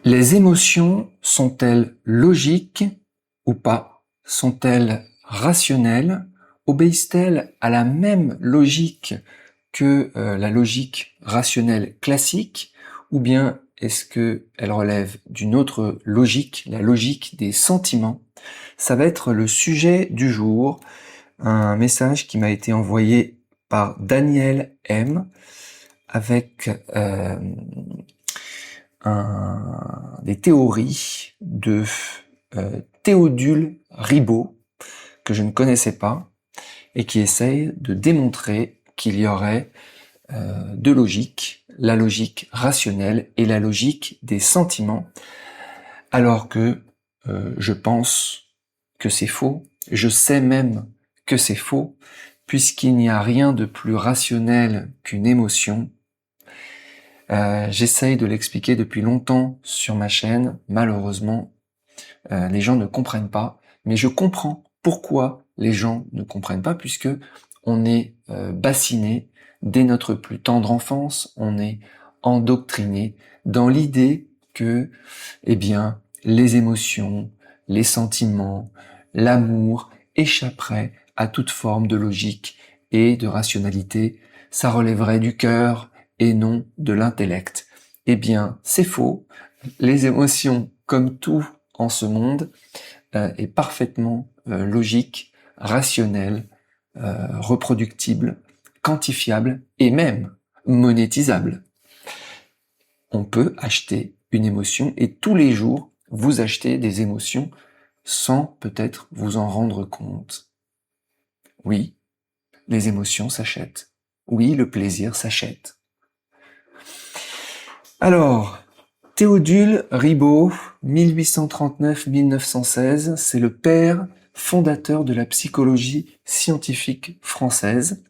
Les émotions sont-elles logiques ou pas? Sont-elles rationnelles? Obéissent-elles à la même logique que la logique rationnelle classique? Ou bien est-ce qu'elles relèvent d'une autre logique, la logique des sentiments? Ça va être le sujet du jour, un message qui m'a été envoyé par Daniel M avec des théories de Théodule Ribot, que je ne connaissais pas, et qui essaye de démontrer qu'il y aurait deux logiques, la logique rationnelle et la logique des sentiments, alors que je pense que c'est faux, je sais même que c'est faux, puisqu'il n'y a rien de plus rationnel qu'une émotion. J'essaye de l'expliquer depuis longtemps sur ma chaîne, malheureusement, les gens ne comprennent pas, mais je comprends pourquoi les gens ne comprennent pas, puisque on est bassiné dès notre plus tendre enfance, on est endoctriné dans l'idée que, eh bien, les émotions, les sentiments, l'amour échapperaient à toute forme de logique et de rationalité, ça relèverait du cœur et non de l'intellect. Eh bien, c'est faux. Les émotions, comme tout en ce monde, est parfaitement logique, rationnel, reproductible, quantifiable et même monétisable. On peut acheter une émotion et tous les jours, vous achetez des émotions sans peut-être vous en rendre compte. Oui, les émotions s'achètent. Oui, le plaisir s'achète. Alors, Théodule Ribot, 1839-1916, c'est le père fondateur de la psychologie scientifique française.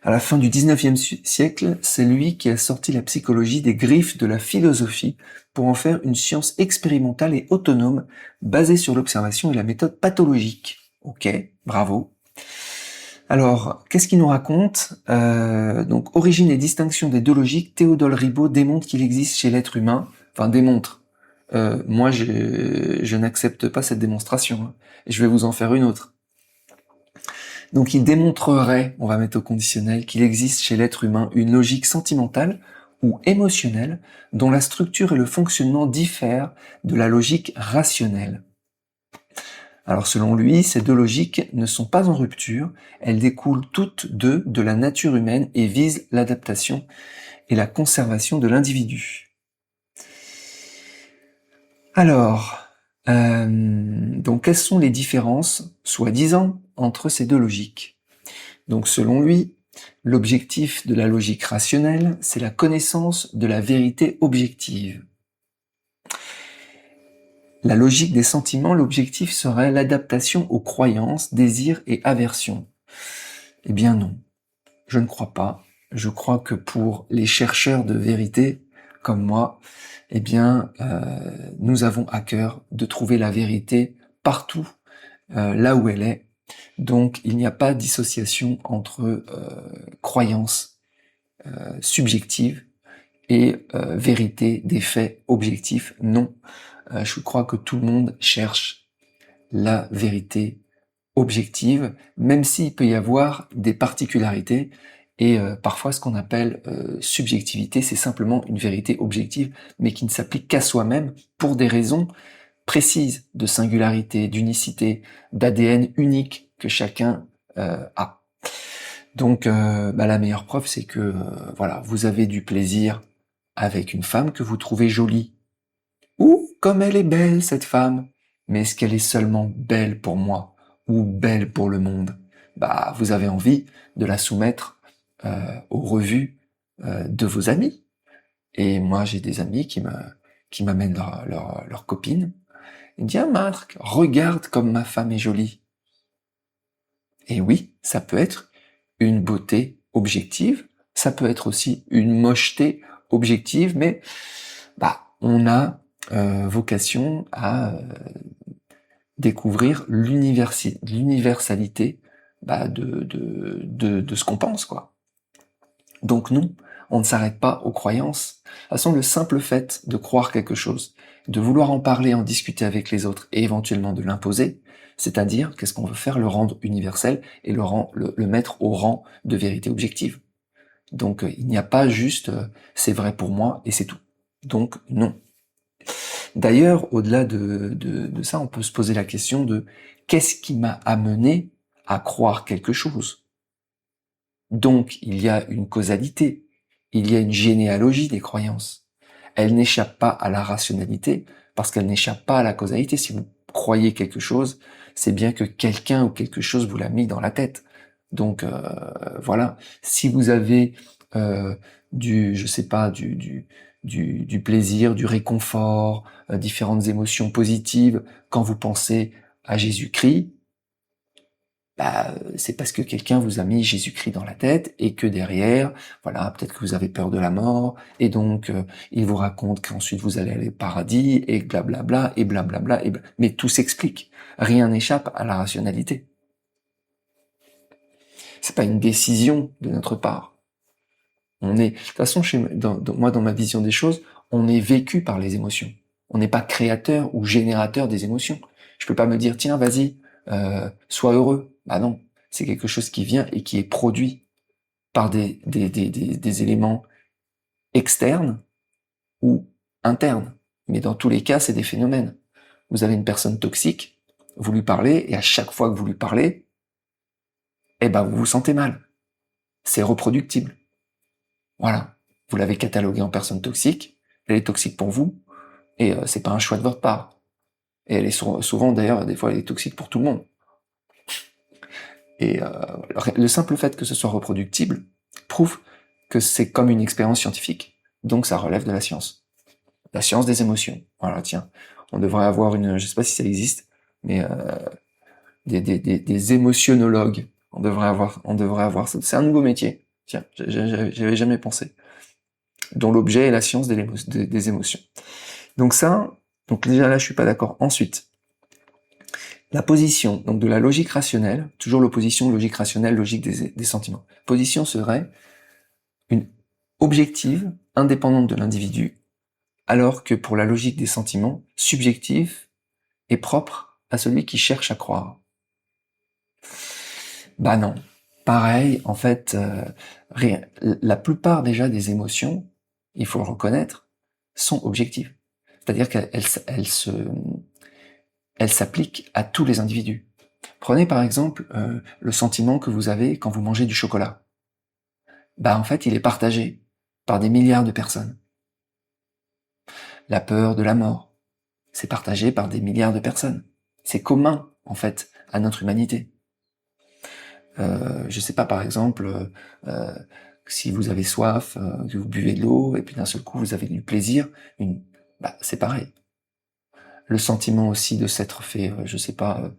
À la fin du 19e siècle, c'est lui qui a sorti la psychologie des griffes de la philosophie pour en faire une science expérimentale et autonome basée sur l'observation et la méthode pathologique. Ok, bravo. Alors, qu'est-ce qu'il nous raconte? Donc, origine et distinction des deux logiques, Théodule Ribot démontre qu'il existe chez l'être humain, enfin démontre. Moi, je n'accepte pas cette démonstration. Hein. Et je vais vous en faire une autre. Donc, il démontrerait, on va mettre au conditionnel, qu'il existe chez l'être humain une logique sentimentale ou émotionnelle dont la structure et le fonctionnement diffèrent de la logique rationnelle. Alors selon lui, ces deux logiques ne sont pas en rupture, elles découlent toutes deux de la nature humaine et visent l'adaptation et la conservation de l'individu. Alors, donc quelles sont les différences, soi-disant, entre ces deux logiques? Donc selon lui, l'objectif de la logique rationnelle, c'est la connaissance de la vérité objective. La logique des sentiments, l'objectif serait l'adaptation aux croyances, désirs et aversions. Eh bien non, je ne crois pas. Je crois que pour les chercheurs de vérité, comme moi, eh bien, nous avons à cœur de trouver la vérité partout, là où elle est. Donc, il n'y a pas de dissociation entre croyances subjectives et vérité des faits objectifs. Non, je crois que tout le monde cherche la vérité objective, même s'il peut y avoir des particularités, et parfois ce qu'on appelle subjectivité, c'est simplement une vérité objective, mais qui ne s'applique qu'à soi-même pour des raisons précises de singularité, d'unicité, d'ADN unique que chacun a. Donc la meilleure preuve, c'est que voilà, vous avez du plaisir avec une femme que vous trouvez jolie. Ou comme elle est belle, cette femme. Mais est-ce qu'elle est seulement belle pour moi ou belle pour le monde? Vous avez envie de la soumettre aux revues de vos amis. Et moi, j'ai des amis qui m'amènent leur copine. Ils me disent, ah, Marc, regarde comme ma femme est jolie. Et oui, ça peut être une beauté objective, ça peut être aussi une mocheté objective, mais on a vocation à découvrir l'universalité de ce qu'on pense, quoi. Donc nous, on ne s'arrête pas aux croyances. De toute façon, le simple fait de croire quelque chose, de vouloir en parler, en discuter avec les autres et éventuellement de l'imposer, c'est-à-dire, qu'est-ce qu'on veut faire? Le rendre universel et le mettre au rang de vérité objective. Donc, il n'y a pas juste c'est vrai pour moi et c'est tout. Donc, non. D'ailleurs, au-delà de ça, on peut se poser la question de qu'est-ce qui m'a amené à croire quelque chose? Donc, il y a une causalité, il y a une généalogie des croyances. Elle n'échappe pas à la rationalité parce qu'elle n'échappe pas à la causalité. Si vous croyez quelque chose, c'est bien que quelqu'un ou quelque chose vous l'a mis dans la tête. Donc voilà, si vous avez je sais pas, du plaisir, du réconfort, différentes émotions positives quand vous pensez à Jésus-Christ, bah, c'est parce que quelqu'un vous a mis Jésus-Christ dans la tête et que derrière, voilà, peut-être que vous avez peur de la mort et donc il vous raconte qu'ensuite vous allez aller au paradis et blablabla et blablabla mais tout s'explique. Rien n'échappe à la rationalité. C'est pas une décision de notre part. De toute façon, moi, dans ma vision des choses, on est vécu par les émotions. On n'est pas créateur ou générateur des émotions. Je peux pas me dire, tiens, vas-y, sois heureux. Bah non, c'est quelque chose qui vient et qui est produit par des éléments externes ou internes. Mais dans tous les cas, c'est des phénomènes. Vous avez une personne toxique, vous lui parlez, et à chaque fois que vous lui parlez, eh ben, vous vous sentez mal. C'est reproductible. Voilà. Vous l'avez cataloguée en personne toxique, elle est toxique pour vous, et c'est pas un choix de votre part. Et elle est souvent, d'ailleurs, des fois, elle est toxique pour tout le monde. Et le simple fait que ce soit reproductible prouve que c'est comme une expérience scientifique. Donc ça relève de la science. La science des émotions. Voilà, tiens. On devrait avoir je sais pas si ça existe, mais des émotionnologues. On devrait avoir ça. C'est un nouveau métier. Tiens, j'avais jamais pensé. Dont l'objet est la science des émotions. Donc déjà là, je suis pas d'accord. Ensuite, la position donc de la logique rationnelle, toujours l'opposition logique rationnelle, logique des sentiments. Position serait une objective, indépendante de l'individu, alors que pour la logique des sentiments, subjectif et propre à celui qui cherche à croire. Bah non. Pareil, en fait, la plupart déjà des émotions, il faut le reconnaître, sont objectives. C'est-à-dire qu'elles s'appliquent à tous les individus. Prenez par exemple le sentiment que vous avez quand vous mangez du chocolat. Bah en fait, il est partagé par des milliards de personnes. La peur de la mort, c'est partagé par des milliards de personnes. C'est commun, en fait, à notre humanité. Je sais pas, par exemple, si vous avez soif, que vous buvez de l'eau, et puis d'un seul coup vous avez du plaisir, c'est pareil. Le sentiment aussi de s'être fait, je sais pas,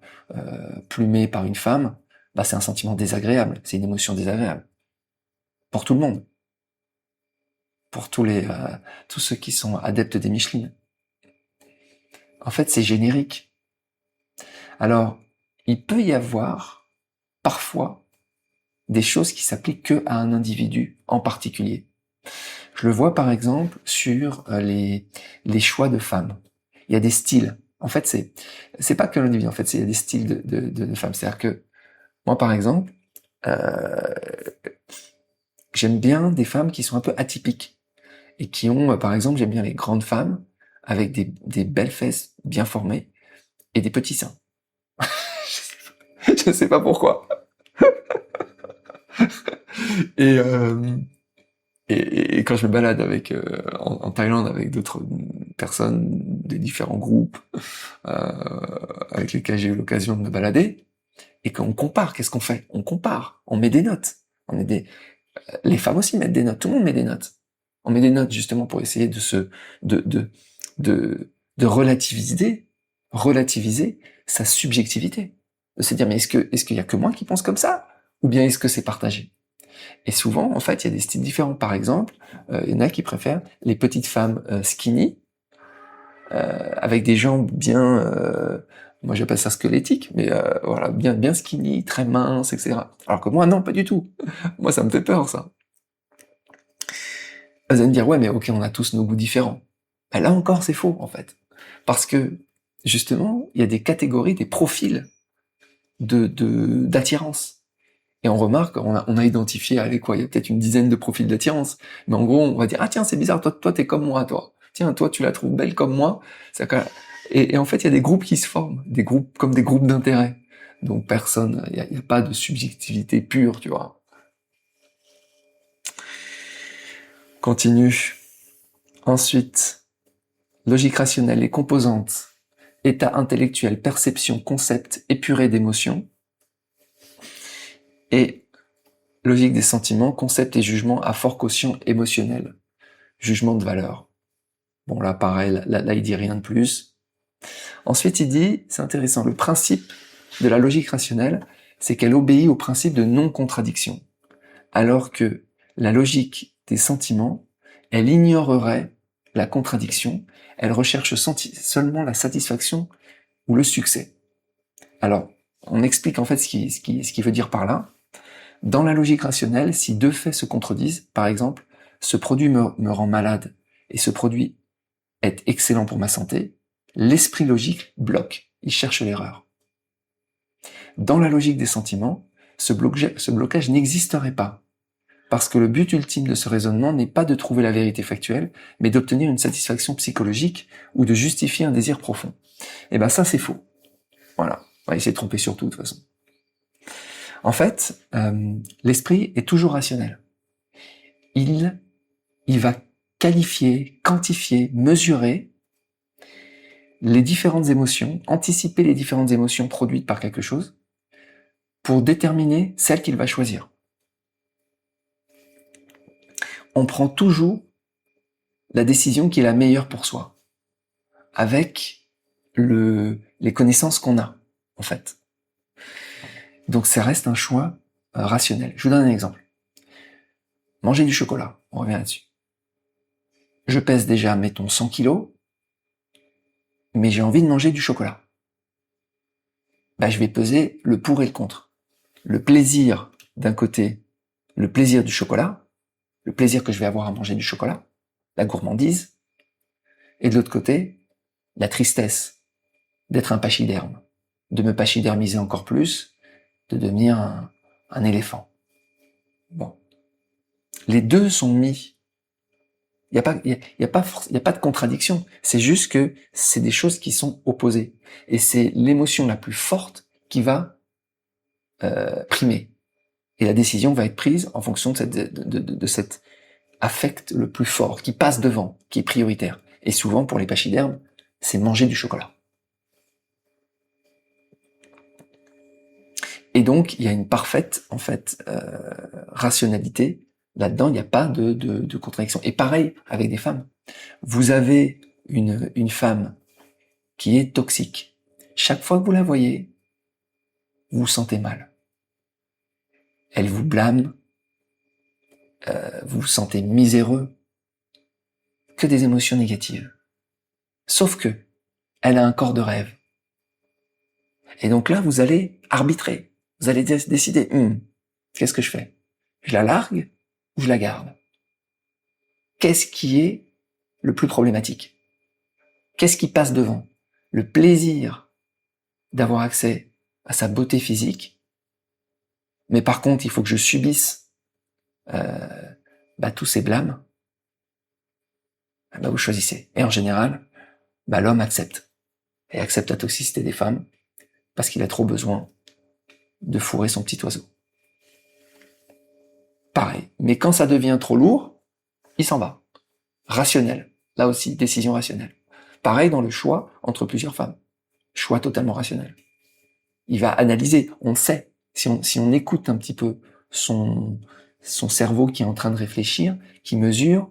plumer par une femme, c'est un sentiment désagréable, c'est une émotion désagréable. Pour tout le monde. Pour tous ceux qui sont adeptes des Micheline. En fait, c'est générique. Alors, il peut y avoir, parfois, des choses qui s'appliquent que à un individu en particulier. Je le vois par exemple sur les choix de femmes. Il y a des styles. En fait, c'est pas que l'individu. En fait, il y a des styles de femmes. C'est-à-dire que moi, par exemple, j'aime bien des femmes qui sont un peu atypiques et qui ont, par exemple, j'aime bien les grandes femmes avec des belles fesses bien formées et des petits seins. Je sais pas pourquoi. Et, et quand je me balade en Thaïlande avec d'autres personnes des différents groupes avec lesquels j'ai eu l'occasion de me balader, et qu'on compare, qu'est-ce qu'on fait? On compare, on met des notes. Les femmes aussi mettent des notes, tout le monde met des notes. On met des notes justement pour essayer de relativiser sa subjectivité. De se dire, mais est-ce qu'il y a que moi qui pense comme ça? Ou bien est-ce que c'est partagé? Et souvent, en fait, il y a des styles différents. Par exemple, il y en a qui préfèrent les petites femmes skinny, avec des jambes bien, moi j'appelle ça squelettique, mais voilà, bien skinny, très mince, etc. Alors que moi, non, pas du tout. Moi, ça me fait peur, ça. Vous allez me dire, ouais, mais ok, on a tous nos goûts différents. Ben là encore, c'est faux, en fait. Parce que, justement, il y a des catégories, des profils d'attirance. Et on remarque, on a identifié avec quoi, il y a peut-être une dizaine de profils d'attirance. Mais en gros, on va dire, ah tiens, c'est bizarre, toi, t'es comme moi, toi. Tiens, toi, tu la trouves belle comme moi. Et en fait, il y a des groupes qui se forment, des groupes comme des groupes d'intérêt. Donc personne, il y a pas de subjectivité pure, tu vois. Continue. Ensuite, logique rationnelle et composante, état intellectuel, perception, concept épuré d'émotions. Et logique des sentiments, concept et jugement à fort quotient émotionnel. Jugement de valeur. Bon, là, pareil, là, il dit rien de plus. Ensuite, il dit, c'est intéressant, le principe de la logique rationnelle, c'est qu'elle obéit au principe de non-contradiction. Alors que la logique des sentiments, elle ignorerait la contradiction, elle recherche seulement la satisfaction ou le succès. Alors, on explique en fait ce qu'il veut dire par là. Dans la logique rationnelle, si deux faits se contredisent, par exemple, ce produit me rend malade et ce produit est excellent pour ma santé, l'esprit logique bloque, il cherche l'erreur. Dans la logique des sentiments, ce blocage n'existerait pas, parce que le but ultime de ce raisonnement n'est pas de trouver la vérité factuelle, mais d'obtenir une satisfaction psychologique ou de justifier un désir profond. Et ben ça c'est faux. Voilà, il s'est trompé sur tout de toute façon. En fait, l'esprit est toujours rationnel. Il va qualifier, quantifier, mesurer les différentes émotions, anticiper les différentes émotions produites par quelque chose, pour déterminer celle qu'il va choisir. On prend toujours la décision qui est la meilleure pour soi, avec les connaissances qu'on a, en fait. Donc ça reste un choix rationnel. Je vous donne un exemple. Manger du chocolat, on revient là-dessus. Je pèse déjà, mettons, 100 kilos, mais j'ai envie de manger du chocolat. Bah, je vais peser le pour et le contre. Le plaisir, d'un côté, le plaisir du chocolat, le plaisir que je vais avoir à manger du chocolat, la gourmandise, et de l'autre côté, la tristesse d'être un pachyderme, de me pachydermiser encore plus, de devenir un éléphant. Bon. Les deux sont mis. Il y a pas de contradiction. C'est juste que c'est des choses qui sont opposées. Et c'est l'émotion la plus forte qui va primer. Et la décision va être prise en fonction de cet affect le plus fort, qui passe devant, qui est prioritaire. Et souvent, pour les pachydermes, c'est manger du chocolat. Et donc, il y a une parfaite, en fait, rationalité. Là-dedans, il n'y a pas de contradiction. Et pareil avec des femmes. Vous avez une femme qui est toxique. Chaque fois que vous la voyez, vous vous sentez mal. Elle vous blâme, vous vous sentez miséreux, que des émotions négatives. Sauf que, elle a un corps de rêve. Et donc là, vous allez arbitrer. Vous allez décider, qu'est-ce que je fais? Je la largue ou je la garde? Qu'est-ce qui est le plus problématique? Qu'est-ce qui passe devant? Le plaisir d'avoir accès à sa beauté physique, mais par contre, il faut que je subisse tous ces blâmes. Vous choisissez. Et en général, l'homme accepte. Et accepte la toxicité des femmes parce qu'il a trop besoin de fourrer son petit oiseau. Pareil. Mais quand ça devient trop lourd, il s'en va. Rationnel. Là aussi, décision rationnelle. Pareil dans le choix entre plusieurs femmes. Choix totalement rationnel. Il va analyser. On sait. Si on écoute un petit peu son cerveau qui est en train de réfléchir, qui mesure,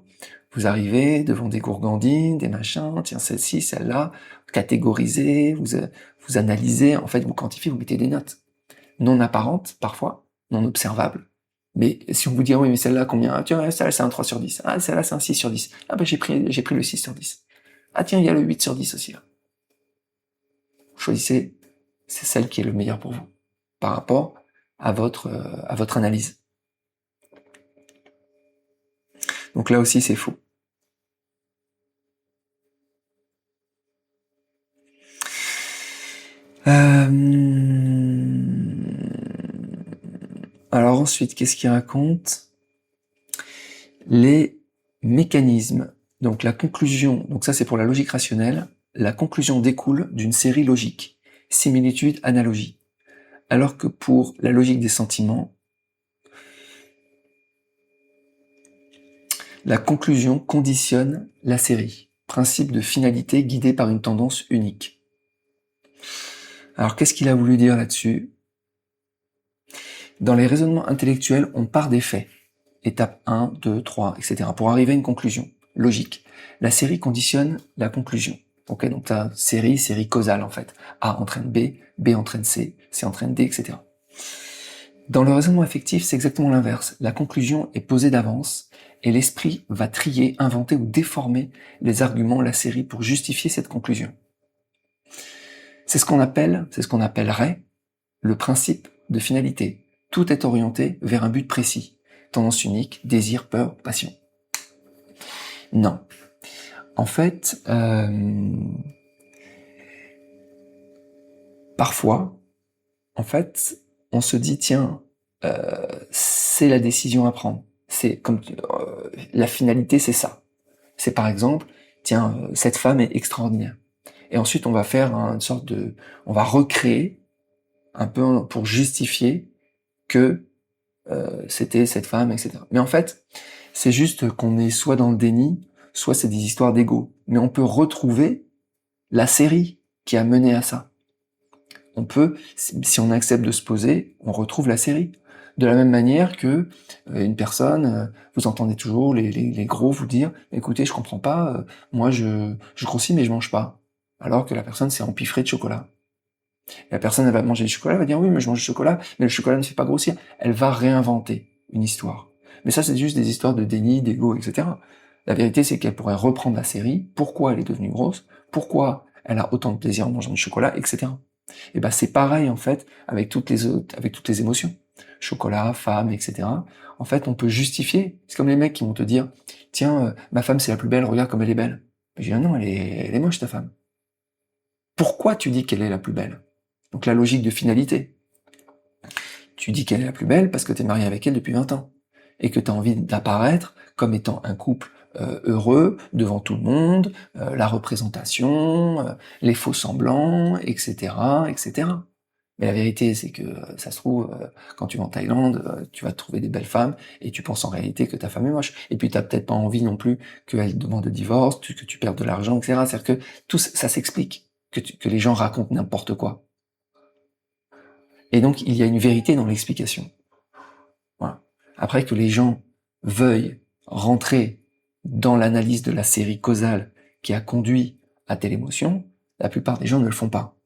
vous arrivez devant des gourgandines, des machins, tiens, celle-ci, celle-là, catégorisez, vous analysez, en fait, vous quantifiez, vous mettez des notes. Non apparentes, parfois, non observables. Mais si on vous dit, oui, mais celle-là, combien? Tiens, celle-là, c'est un 3 sur 10. Ah, celle-là, c'est un 6 sur 10. Ah, j'ai pris le 6 sur 10. Ah, tiens, il y a le 8 sur 10 aussi, là. Vous choisissez, c'est celle qui est le meilleur pour vous, par rapport à votre analyse. Donc là aussi, c'est faux. Alors ensuite, qu'est-ce qu'il raconte? Les mécanismes. Donc la conclusion, donc ça c'est pour la logique rationnelle, la conclusion découle d'une série logique, similitude, analogie. Alors que pour la logique des sentiments, la conclusion conditionne la série, principe de finalité guidé par une tendance unique. Alors qu'est-ce qu'il a voulu dire là-dessus? Dans les raisonnements intellectuels, on part des faits. Étape 1, 2, 3, etc. pour arriver à une conclusion logique. La série conditionne la conclusion. Ok, donc ta série causale en fait. A entraîne B, B entraîne C, C entraîne D, etc. Dans le raisonnement affectif, c'est exactement l'inverse. La conclusion est posée d'avance et l'esprit va trier, inventer ou déformer les arguments, la série pour justifier cette conclusion. C'est ce qu'on appellerait le principe de finalité. Tout est orienté vers un but précis. Tendance unique, désir, peur, passion. Non. En fait, parfois, on se dit, tiens, c'est la décision à prendre. C'est comme la finalité, c'est ça. C'est par exemple, tiens, cette femme est extraordinaire. Et ensuite, on va faire on va recréer un peu pour justifier que c'était cette femme, etc. Mais en fait, c'est juste qu'on est soit dans le déni, soit c'est des histoires d'ego. Mais on peut retrouver la série qui a mené à ça. On peut, si on accepte de se poser, on retrouve la série. De la même manière que une personne, vous entendez toujours les gros vous dire, écoutez, je comprends pas, moi je grossis mais je mange pas. Alors que la personne s'est empiffrée de chocolat. Et la personne, elle va manger du chocolat, elle va dire oui, mais je mange du chocolat, mais le chocolat ne fait pas grossir. Elle va réinventer une histoire. Mais ça, c'est juste des histoires de déni, d'ego, etc. La vérité, c'est qu'elle pourrait reprendre la série, pourquoi elle est devenue grosse, pourquoi elle a autant de plaisir en mangeant du chocolat, etc. Et ben c'est pareil en fait avec toutes les émotions. Chocolat, femme, etc. En fait, on peut justifier. C'est comme les mecs qui vont te dire, tiens, ma femme c'est la plus belle, regarde comme elle est belle. Je dis non, elle est moche ta femme. Pourquoi tu dis qu'elle est la plus belle? Donc la logique de finalité. Tu dis qu'elle est la plus belle parce que tu es marié avec elle depuis 20 ans. Et que tu as envie d'apparaître comme étant un couple heureux devant tout le monde, la représentation, les faux semblants, etc., etc. Mais la vérité, c'est que ça se trouve, quand tu vas en Thaïlande, tu vas trouver des belles femmes et tu penses en réalité que ta femme est moche. Et puis t'as peut-être pas envie non plus qu'elle demande de divorce, que tu perdes de l'argent, etc. C'est-à-dire que tout ça s'explique, que les gens racontent n'importe quoi. Et donc, il y a une vérité dans l'explication. Voilà. Après que les gens veuillent rentrer dans l'analyse de la série causale qui a conduit à telle émotion, la plupart des gens ne le font pas.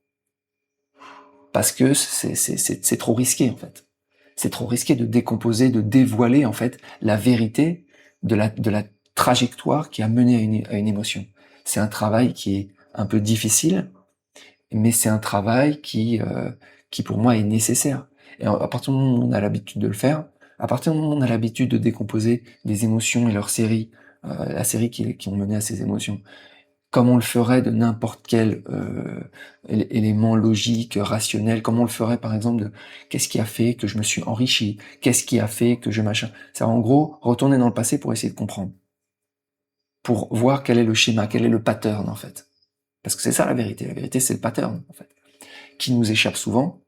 Parce que c'est trop risqué, en fait. C'est trop risqué de décomposer, de dévoiler, en fait, la vérité de la trajectoire qui a mené à une émotion. C'est un travail qui est un peu difficile, mais c'est un travail qui pour moi est nécessaire. Et à partir du moment où on a l'habitude de le faire, à partir du moment où on a l'habitude de décomposer les émotions et leur série, la série qui ont mené à ces émotions, comme on le ferait de n'importe quel élément logique, rationnel, comme on le ferait par exemple de qu'est-ce qui a fait que je me suis enrichi, qu'est-ce qui a fait que je machin. C'est en gros retourner dans le passé pour essayer de comprendre, pour voir quel est le schéma, quel est le pattern en fait. Parce que c'est ça la vérité c'est le pattern en fait, qui nous échappe souvent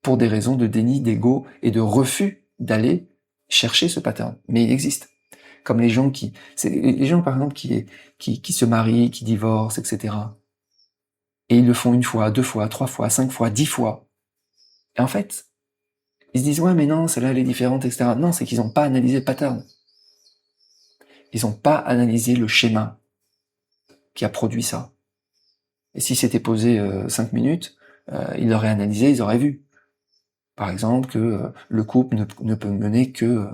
pour des raisons de déni, d'ego et de refus d'aller chercher ce pattern. Mais il existe. Comme les gens les gens par exemple qui se marient, qui divorcent, etc. Et ils le font 1 fois, 2 fois, 3 fois, 5 fois, 10 fois. Et en fait, ils se disent ouais mais non, celle-là elle est différente, etc. Non, c'est qu'ils n'ont pas analysé le pattern. Ils n'ont pas analysé le schéma qui a produit ça. Et si c'était posé 5 minutes, ils l'auraient analysé, ils auraient vu. Par exemple, que le couple ne peut mener que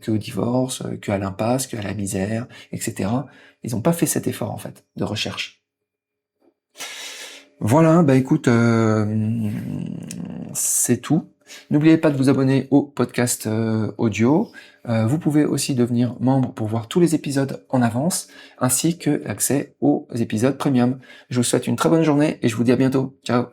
au divorce, qu'à l'impasse, qu'à la misère, etc. Ils n'ont pas fait cet effort, en fait, de recherche. Voilà, bah écoute, c'est tout. N'oubliez pas de vous abonner au podcast audio. Vous pouvez aussi devenir membre pour voir tous les épisodes en avance, ainsi que l'accès aux épisodes premium. Je vous souhaite une très bonne journée et je vous dis à bientôt. Ciao!